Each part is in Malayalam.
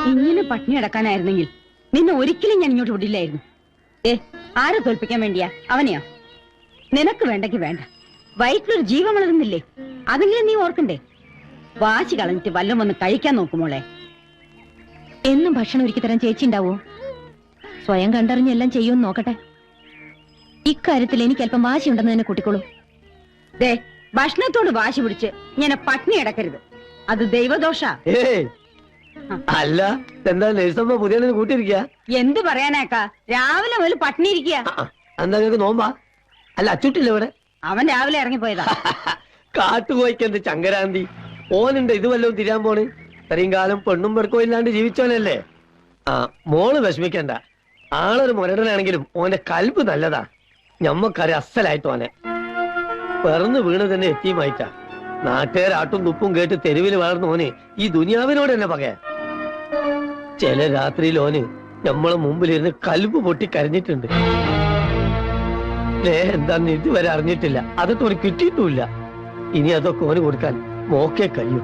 ഇങ്ങനെ പട്ടിണി അടക്കാനായിരുന്നെങ്കിൽ നിന്നെ ഒരിക്കലും ഞാൻ ഇങ്ങോട്ട് വിടില്ലായിരുന്നു. ആരെ തോൽപ്പിക്കാൻ വേണ്ടിയാ? അവനെയോ? നിനക്ക് വേണ്ടെങ്കി വേണ്ട, വയറ്റിലൊരു ജീവൻ വളരുന്നില്ലേ, അതെങ്കിലും നീ ഓർക്കണ്ടേ? വാശി കളഞ്ഞിട്ട് വല്ലതും ഒന്ന് കഴിക്കാൻ നോക്കുമോളെ. എന്നും ഭക്ഷണം ഒരുക്കി തരാൻ ചേച്ചി ഉണ്ടാവോ? സ്വയം കണ്ടറിഞ്ഞെല്ലാം ചെയ്യുമെന്ന് നോക്കട്ടെ. ഇക്കാര്യത്തിൽ എനിക്ക് അല്പം വാശിയുണ്ടെന്ന് തന്നെ കൂട്ടിക്കോളൂ. ഭക്ഷണത്തോട് വാശി പിടിച്ച് ഇങ്ങനെ പട്ടിണി അടക്കരുത്, അത് ദൈവദോഷ. അല്ല, എന്താ നഴ്സമ്മ പുതിയ കൂട്ടിയിരിക്കുക? എന്ത് പറയാനാക്കാ, രാവിലെ മുതൽ പട്ടിണി ഇരിക്കുക. എന്താ നിങ്ങൾക്ക് നോമ്പാ? അല്ല, അച്ചുട്ടില്ല ഇവിടെ? അവൻ രാവിലെ ഇറങ്ങിപ്പോയതാ. കാട്ടുപോയിക്കെന്ത് ചങ്കരാന്തി ഓനുണ്ട് ഇത് വല്ലതും തിരിയാൻ പോണ്. ഇത്രയും കാലം പെണ്ണും പെടുക്കോ ഇല്ലാണ്ട് ജീവിച്ചോനല്ലേ. മോള് വിഷമിക്കണ്ട, ആളൊരു മുരടനാണെങ്കിലും ഓന്റെ കൽബ് നല്ലതാ. ഞമ്മക്കറിയാം അസലായിട്ട് ഓനെ. പിറന്നു വീണ് തന്നെ എത്തിയുമായിട്ടാ. നാട്ടുകാരാട്ടും തുപ്പും കേട്ട് തെരുവിൽ വളർന്ന ഓന് ഈ ദുനിയാവിനോട് തന്നെ പകയാ. ചില രാത്രിയിൽ ഓന് നമ്മളെ മുമ്പിലിരുന്ന് കൽബ് പൊട്ടി കരഞ്ഞിട്ടുണ്ട്. എന്താന്ന് ഇതുവരെ അറിഞ്ഞിട്ടില്ല, അതൊക്കെ ഓന് കിട്ടിയിട്ടുമില്ല. ഇനി അതൊക്കെ ഓന് കൊടുക്കാൻ മോക്കേ കഴിയൂ.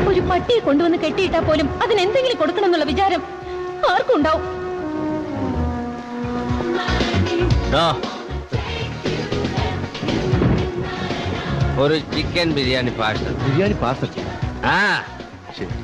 ഒരു പട്ടിയെ കൊണ്ടുവന്ന് കെട്ടിയിട്ടാ പോലും അതിനെന്തെങ്കിലും കൊടുക്കണം എന്നുള്ള വിചാരം ആർക്കും ഉണ്ടാവും. ഒരു chicken biryani parcel. Biryani parcel? ശരി.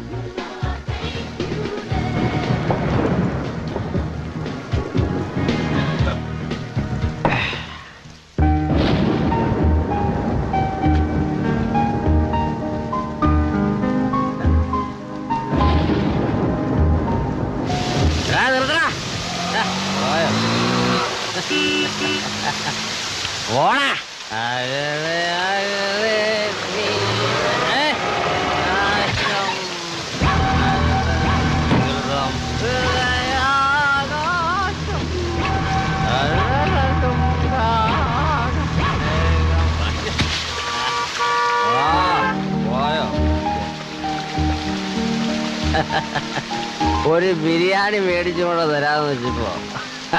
ഒരു ബിരിയാണി മേടിച്ചുകൊണ്ട് തരാന്ന് വെച്ചപ്പോ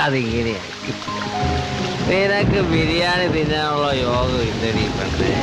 അതിങ്ങനെയായി. നിനക്ക് ബിരിയാണി തിന്നാനുള്ള യോഗം ഇല്ലടി പെണ്ണേ.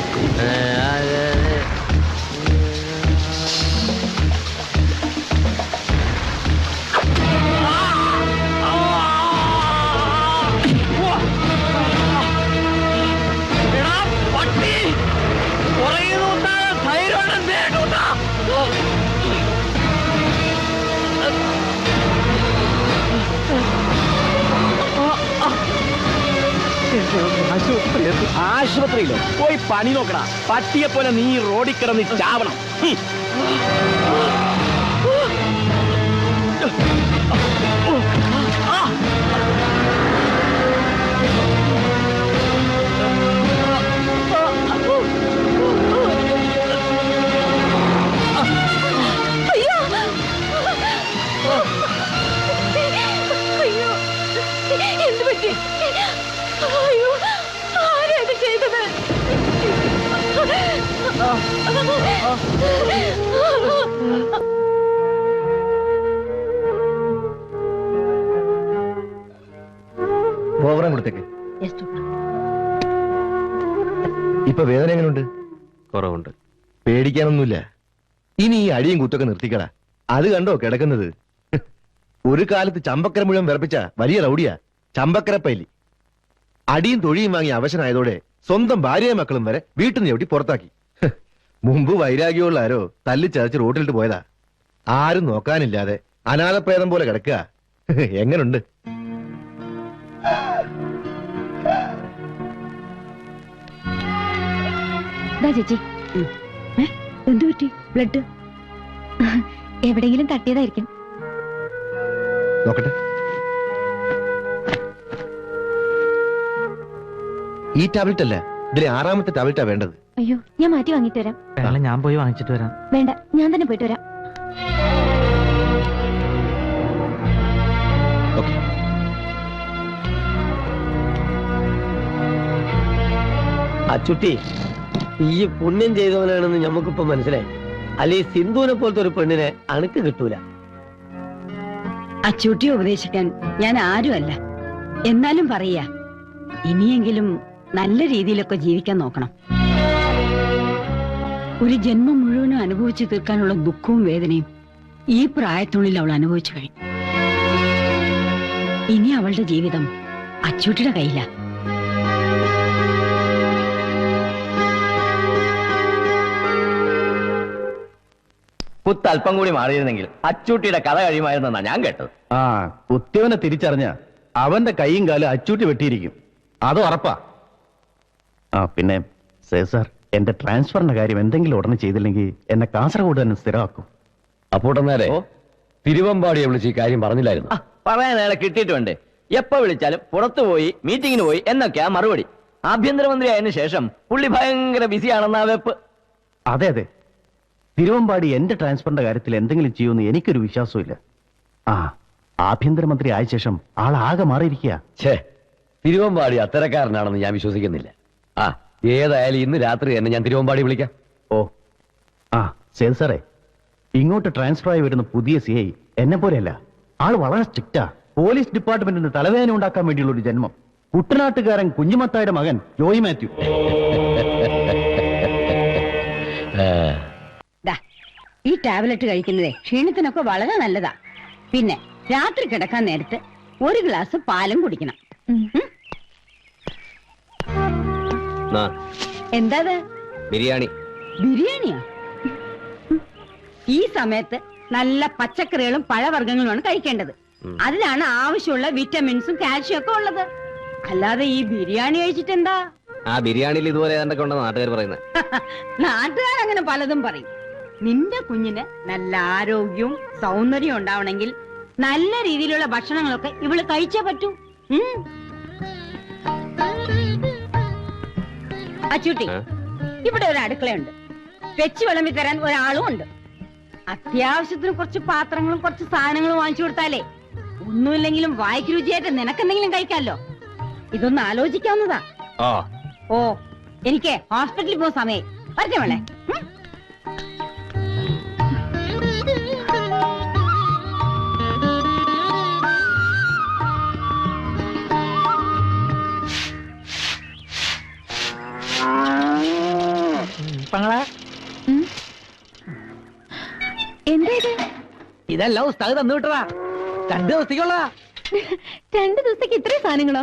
ആശുപത്രിയിലോ പോയി പണി നോക്കണ. പട്ടിയെ പോലെ നീ റോഡിൽ കിടന്ന് ചാവണം. എന്ത് പറ്റി? അയ്യോ, ആരാണ് ചെയ്തത്? ഓവറാൻ കൊടുത്തേക്ക്. ഇപ്പൊ വേദന എങ്ങനെയുണ്ട്? കുറവുണ്ട്. പേടിക്കാനൊന്നുമില്ല. ഇനി ഈ അടിയും കുത്തൊക്കെ നിർത്തിക്കടാ. അത് കണ്ടോ കിടക്കുന്നത്? ഒരു കാലത്ത് ചമ്പക്കര മുഴുവൻ വിറപ്പിച്ച വലിയ റൗഡിയാ ചമ്പക്കര പൈലി. അടിയും തൊഴിയും വാങ്ങി അവശനായതോടെ സ്വന്തം ഭാര്യയും മക്കളും വരെ വീട്ടിൽ നിന്ന് ചവിട്ടി പുറത്താക്കി. മുമ്പ് വൈരാഗ്യമുള്ള ആരോ തല്ലിച്ചതച്ച് റോട്ടിലിട്ട് പോയതാ. ആരും നോക്കാനില്ലാതെ അനാഥപ്രേതം പോലെ കിടക്കുക. എങ്ങനുണ്ട്? ചേച്ചി, എന്തു പറ്റി? ബ്ലഡ് എവിടെയെങ്കിലും തട്ടിയതായിരിക്കും. നോക്കട്ടെ. ഈ ടാബ്ലറ്റ് അല്ല, ഇതിലെ 6ാമത്തെ ടാബ്ലറ്റാ വേണ്ടത്. അയ്യോ, ഞാൻ മാറ്റി വാങ്ങിട്ട് വരാം. ഞാൻ പോയി വാങ്ങിച്ചിട്ട് വരാം. വേണ്ട, ഞാൻ തന്നെ പോയിട്ട് വരാം. അച്ചുട്ടി, ഈ പുണ്യം ചെയ്തവനാണെന്ന് ഞമ്മക്കിപ്പോ മനസ്സിലായി. അല്ലെ ഈ സിന്ധുവിനെ പോലത്തെ ഒരു പെണ്ണിനെ അണുക്ക് കിട്ടൂല. അച്ചൂട്ടി ഉപദേശിക്കാൻ ഞാൻ ആരുമല്ല. എന്നാലും പറയാ, ഇനിയെങ്കിലും നല്ല രീതിയിലൊക്കെ ജീവിക്കാൻ നോക്കണം. ഒരു ജന്മം മുഴുവനും അനുഭവിച്ചു തീർക്കാനുള്ള ദുഃഖവും വേദനയും ഈ പ്രായത്തുള്ളിൽ അവൾ അനുഭവിച്ചു കഴിഞ്ഞു. ഇനി അവളുടെ ജീവിതം അച്ചൂട്ടിയുടെ കയ്യിലാ. കുത്ത് അല്പം കൂടി മാറിയിരുന്നെങ്കിൽ അച്ചൂട്ടിയുടെ കഥ കഴിയുമായിരുന്നെന്നാ ഞാൻ കേട്ടത്. ആ കുത്തിയവനെ തിരിച്ചറിഞ്ഞ അവന്റെ കൈയും കാലും അച്ചൂട്ടി വെട്ടിയിരിക്കും, അത് ഉറപ്പാ. ആ പിന്നെ സാർ, എന്റെ ട്രാൻസ്ഫറിന്റെ കാര്യം എന്തെങ്കിലും ഉടനെ ചെയ്തില്ലെങ്കിൽ എന്നെ കാസർഗോഡ് തന്നെ സ്ഥിരമാക്കും. അപ്പോട്ടെന്നാലേ തിരുവമ്പാടിയെ വിളിച്ച് ഈ കാര്യം പറഞ്ഞില്ലായിരുന്നു. പറയാൻ അയാളെ കിട്ടിയിട്ടുണ്ട്. എപ്പോ വിളിച്ചാലും പുറത്തു പോയി മീറ്റിങ്ങിന് പോയി എന്നൊക്കെയാ മറുപടി. ആഭ്യന്തരമന്ത്രി ആയതിനു ശേഷം പുള്ളി ഭയങ്കര ബിസിയാണെന്നാ വെപ്പ്. അതെ അതെ, തിരുവമ്പാടി എന്റെ ട്രാൻസ്ഫറിന്റെ കാര്യത്തിൽ എന്തെങ്കിലും ചെയ്യുമെന്ന് എനിക്കൊരു വിശ്വാസമില്ല. ആ ആഭ്യന്തരമന്ത്രി ആയ ശേഷം ആളാകെ മാറിയിരിക്കുക. ഛേ, തിരുവമ്പാടി അത്തരക്കാരനാണെന്ന് ഞാൻ വിശ്വസിക്കുന്നില്ല. ആ ഏതായാലും ഇന്ന് രാത്രി തന്നെ ഞാൻ തിരുവമ്പാടി വിളിക്കാം. ഓ ആ ശരി സാറേ, ഇങ്ങോട്ട് ട്രാൻസ്ഫർ ആയി വരുന്ന പുതിയ CI എന്നെ പോലെയല്ല. ആള് വളരെ സ്ട്രിക്റ്റാ. പോലീസ് ഡിപ്പാർട്ട്മെന്റിന് തലവേദന ഉണ്ടാക്കാൻ വേണ്ടിയുള്ള ഒരു ജന്മം. കുട്ടനാട്ടുകാരൻ കുഞ്ഞുമത്തായുടെ മകൻ ജോയി മാത്യു. ദാ, ഈ ടാബ്ലറ്റ് കഴിക്കുന്നതേ ക്ഷീണത്തിനൊക്കെ വളരെ നല്ലതാ. പിന്നെ രാത്രി കിടക്കാൻ നേരത്ത് ഒരു ഗ്ലാസ് പാലും കുടിക്കണം. എന്താ ബിരിയാണി. ബിരിയാണിയാ? ഈ സമയത്ത് നല്ല പച്ചക്കറികളും പഴവർഗ്ഗങ്ങളുമാണ് കഴിക്കേണ്ടത്. അതിലാണ് ആവശ്യമുള്ള വിറ്റമിൻസും കാൽഷ്യം ഒക്കെ ഉള്ളത്. അല്ലാതെ ഈ ബിരിയാണി കഴിച്ചിട്ട് എന്താ? ആ ബിരിയാണിയിൽ ഇതുപോലെ ഏതാണ്ടൊക്കെ ഉണ്ടെന്ന് നാട്ടുകാർ പറയുന്നത്. നാട്ടുകാരങ്ങനെ പലതും പറയും. നിന്റെ കുഞ്ഞിന് നല്ല ആരോഗ്യവും സൗന്ദര്യവും ഉണ്ടാവണമെങ്കിൽ നല്ല രീതിയിലുള്ള ഭക്ഷണങ്ങളൊക്കെ ഇവള് കഴിച്ചേ പറ്റൂ. അച്ചൂട്ടി, ഇവിടെ ഒരു അടുക്കളയുണ്ട്. വെച്ച് വിളമ്പി തരാൻ ഒരാളും ഉണ്ട്. അത്യാവശ്യത്തിന് കുറച്ച് പാത്രങ്ങളും കുറച്ച് സാധനങ്ങളും വാങ്ങിച്ചു കൊടുത്താലേ ഒന്നുമില്ലെങ്കിലും വായിക്ക് രുചിയായിട്ട് നിനക്കെന്തെങ്കിലും കഴിക്കാമല്ലോ. ഇതൊന്ന് ആലോചിക്കാവുന്നതാ. ഓ എനിക്ക് ഹോസ്പിറ്റലിൽ പോകുന്ന സമയം വരട്ടെ മോളെ. എന്താ ഇത്? ഇതല്ല ഉസ്താദ് തന്നു വിട്ടതാ. 2 ദിവസത്തേക്കുള്ളതാ. 2 ദിവസത്തേക്ക് ഇത്രയും സാധനങ്ങളോ?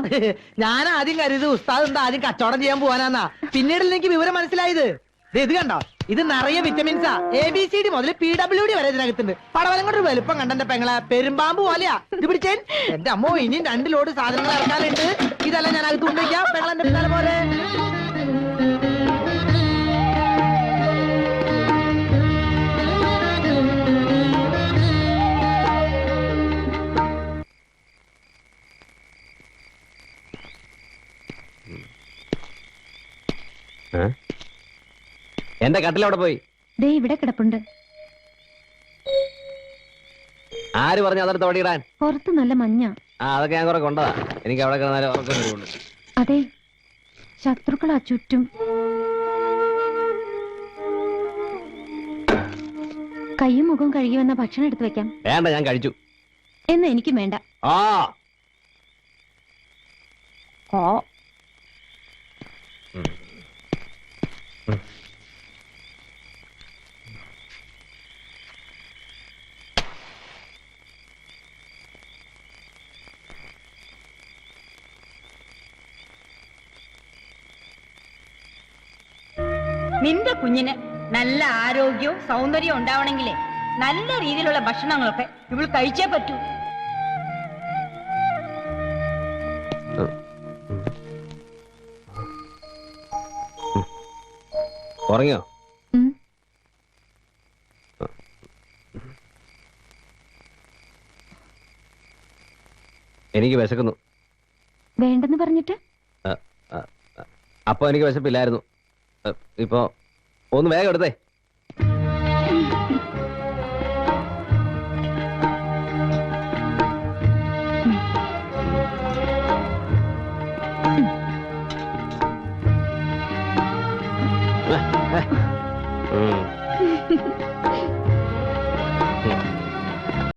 ഞാൻ ആദ്യം കരുത് ഉസ്താദ് എന്താ ആദ്യം കച്ചവടം ചെയ്യാൻ പോവാനാന്നാ. പിന്നീട് എനിക്ക് വിവരം മനസ്സിലായത്. ഇത് കണ്ടോ, ഇത് നിറയെ വിറ്റമിൻസാ. ABCD മുതൽ PWD വരെ ഇതിനകത്തുണ്ട്. പടവലം കൊണ്ട് വലുപ്പം കണ്ടെന്റെ പെങ്ങളെ പെരുമ്പാമ്പ് പോലെയാ. ഇത് പിടിച്ചേൻ എന്റെ അമ്മോ, ഇനിയും 2 ലോഡ് സാധനങ്ങൾ ഇറക്കാനുണ്ട്. ഇതെല്ലാം ഞാൻ അകത്ത് കൊണ്ടുവയ്ക്കാം പെങ്ങളെന്റെ പിന്നാലെ പോലെ. എന്റെ കട്ടിലവിടെ പോയി. ദേ ഇവിടെ കിടപ്പുണ്ട്. ആര് പറഞ്ഞു അതെടുത്ത് ഓടിയിടാൻ? പുറത്ത് നല്ല മഞ്ഞ. ആ അതൊക്കെ ഞാൻ കുറെ കൊണ്ടതാ. എനിക്ക് അവിടെ കിടന്നാലും ഉറക്കം വരുള്ളൂ. അതെ, ശത്രുക്കളാ ചുറ്റും. കയ്യും മുഖവും കഴുകി വന്ന ഭക്ഷണം എടുത്തു വെക്കാം. വേണ്ട, ഞാൻ കഴിച്ചു. എന്നാ എനിക്കും വേണ്ട. ആ നിന്റെ കുഞ്ഞിന് നല്ല ആരോഗ്യവും സൗന്ദര്യവും ഉണ്ടാവണമെങ്കിലേ നല്ല രീതിയിലുള്ള ഭക്ഷണങ്ങളൊക്കെ ഇവൾ കഴിച്ചേ പറ്റൂ. ഉറങ്ങിയോ? എനിക്ക് വിശക്കുന്നു. വേണ്ടെന്ന് പറഞ്ഞിട്ട്? അപ്പൊ എനിക്ക് വിശപ്പില്ലായിരുന്നു. ഇപ്പൊ ഒന്ന് വേഗം എടുത്തേ. ഉം.